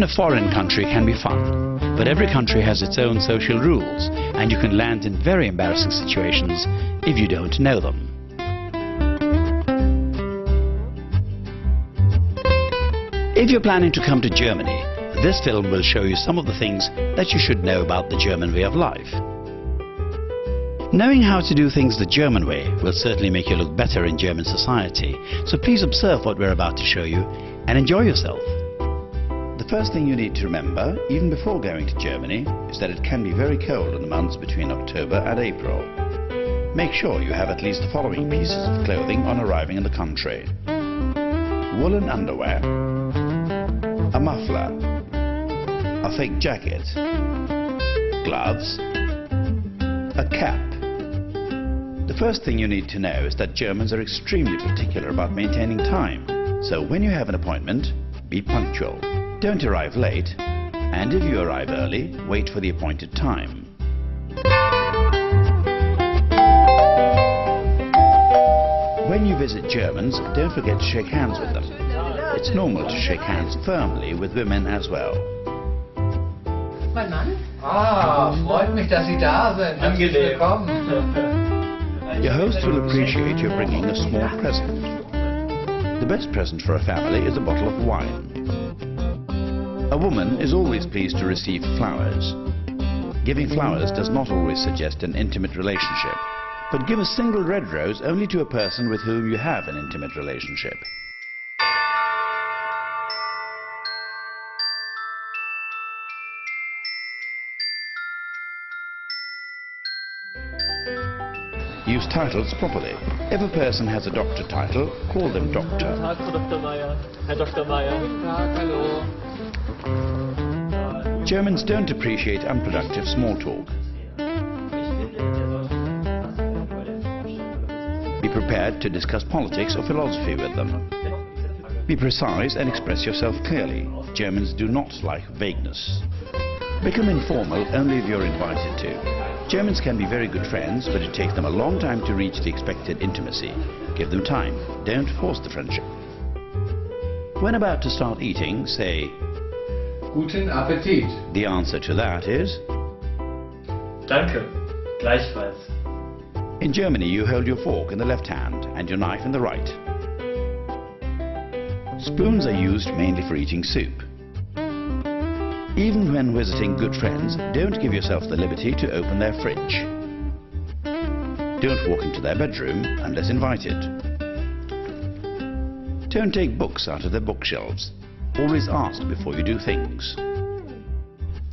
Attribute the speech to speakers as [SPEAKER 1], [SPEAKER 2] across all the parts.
[SPEAKER 1] Even a foreign country can be fun, but every country has its own social rules, and you can land in very embarrassing situations if you don't know them. If you're planning to come to Germany, this film will show you some of the things that you should know about the German way of life. Knowing how to do things the German way will certainly make you look better in German society, so please observe what we're about to show you and enjoy yourself. The first thing you need to remember, even before going to Germany, is that it can be very cold in the months between October and April. Make sure you have at least the following pieces of clothing on arriving in the country: woolen underwear, a muffler, a thick jacket, gloves, a cap. The first thing you need to know is that Germans are extremely particular about maintaining time. So when you have an appointment, be punctual. Don't arrive late, and if you arrive early, wait for the appointed time. When you visit Germans, don't forget to shake hands with them. It's normal to shake hands firmly with women as well.
[SPEAKER 2] Mein Mann?
[SPEAKER 3] Freut mich, dass Sie da sind. Herzlich willkommen.
[SPEAKER 1] Your host will appreciate your bringing a small present. The best present for a family is a bottle of wine. A woman is always pleased to receive flowers. Giving flowers does not always suggest an intimate relationship, but give a single red rose only to a person with whom you have an intimate relationship. Use titles properly. If a person has a doctor title, call them doctor.
[SPEAKER 4] Guten Tag, Frau Dr. Meyer. Herr Dr. Meyer.
[SPEAKER 3] Guten Tag, hallo.
[SPEAKER 1] Germans don't appreciate unproductive small talk. Be prepared to discuss politics or philosophy with them. Be precise and express yourself clearly. Germans do not like vagueness. Become informal only if you're invited to. Germans can be very good friends, but it takes them a long time to reach the expected intimacy. Give them time. Don't force the friendship. When about to start eating, say,
[SPEAKER 3] Guten Appetit.
[SPEAKER 1] The answer to that is,
[SPEAKER 4] Danke. Gleichfalls.
[SPEAKER 1] in Germany you hold your fork in the left hand and your knife in the right. Spoons are used mainly for eating soup. Even when visiting good friends, don't give yourself the liberty to open their fridge. Don't walk into their bedroom unless invited. Don't take books out of their bookshelves. Always ask before you do things.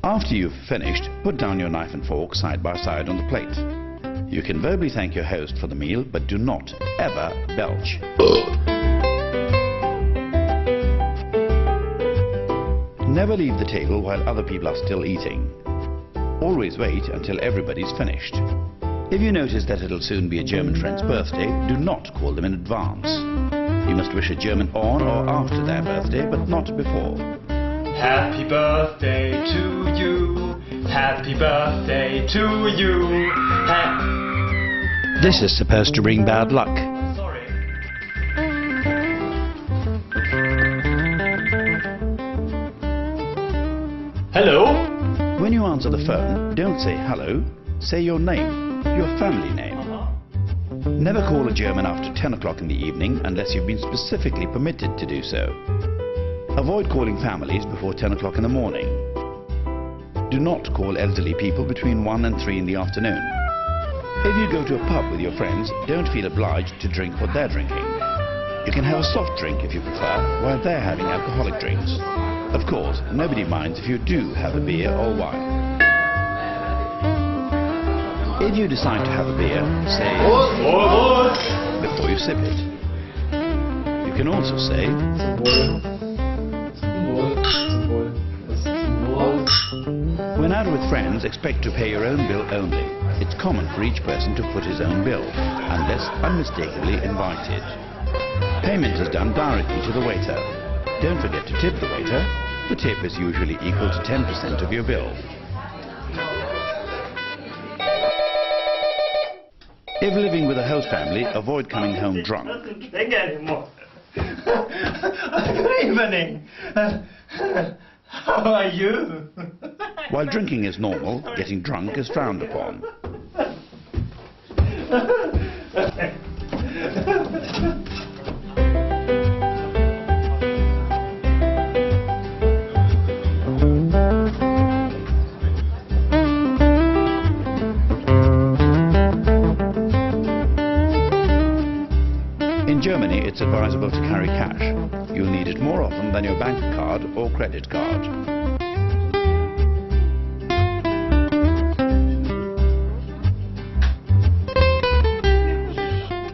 [SPEAKER 1] After you've finished, put down your knife and fork side by side on the plate. You can verbally thank your host for the meal, but do not ever belch. Never leave the table while other people are still eating. Always wait until everybody's finished. If you notice that it'll soon be a German friend's birthday, do not call them in advance. You must wish a German on or after their birthday, but not before.
[SPEAKER 4] Happy birthday to you. Happy birthday to you.
[SPEAKER 1] This is supposed to bring bad luck.
[SPEAKER 4] Sorry. Hello?
[SPEAKER 1] When you answer the phone, don't say hello, say your name, your family name. Never call a German after 10 o'clock in the evening unless you've been specifically permitted to do so. Avoid calling families before 10 o'clock in the morning. Do not call elderly people between 1 and 3 in the afternoon. If you go to a pub with your friends, don't feel obliged to drink what they're drinking. You can have a soft drink if you prefer, while they're having alcoholic drinks. Of course, nobody minds if you do have a beer or wine. If you decide to have a beer, say before you sip it. You can also say when out with friends, expect to pay your own bill only. It's common for each person to foot his own bill, unless unmistakably invited. Payment is done directly to the waiter. Don't forget to tip the waiter. The tip is usually equal to 10% of your bill. If living with a host family, avoid coming home drunk.
[SPEAKER 4] Good evening. How are you?
[SPEAKER 1] While drinking is normal, getting drunk is frowned upon. In Germany, it's advisable to carry cash. You'll need it more often than your bank card or credit card.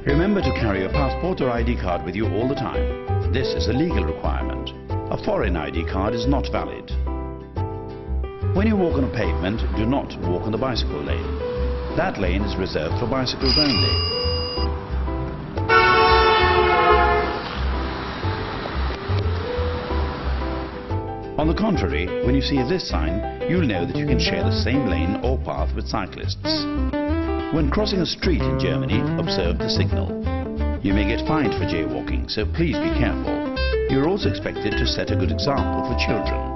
[SPEAKER 1] Remember to carry your passport or ID card with you all the time. This is a legal requirement. A foreign ID card is not valid. When you walk on a pavement, do not walk on the bicycle lane. That lane is reserved for bicycles only. On the contrary, when you see this sign, you'll know that you can share the same lane or path with cyclists. When crossing a street in Germany, observe the signal. You may get fined for jaywalking, so please be careful. You're also expected to set a good example for children.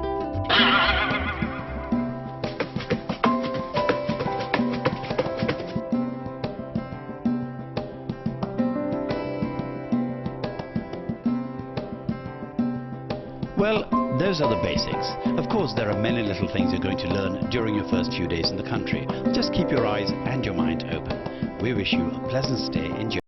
[SPEAKER 1] Well, those are the basics. Of course, there are many little things you're going to learn during your first few days in the country. Just keep your eyes and your mind open. We wish you a pleasant stay in Germany.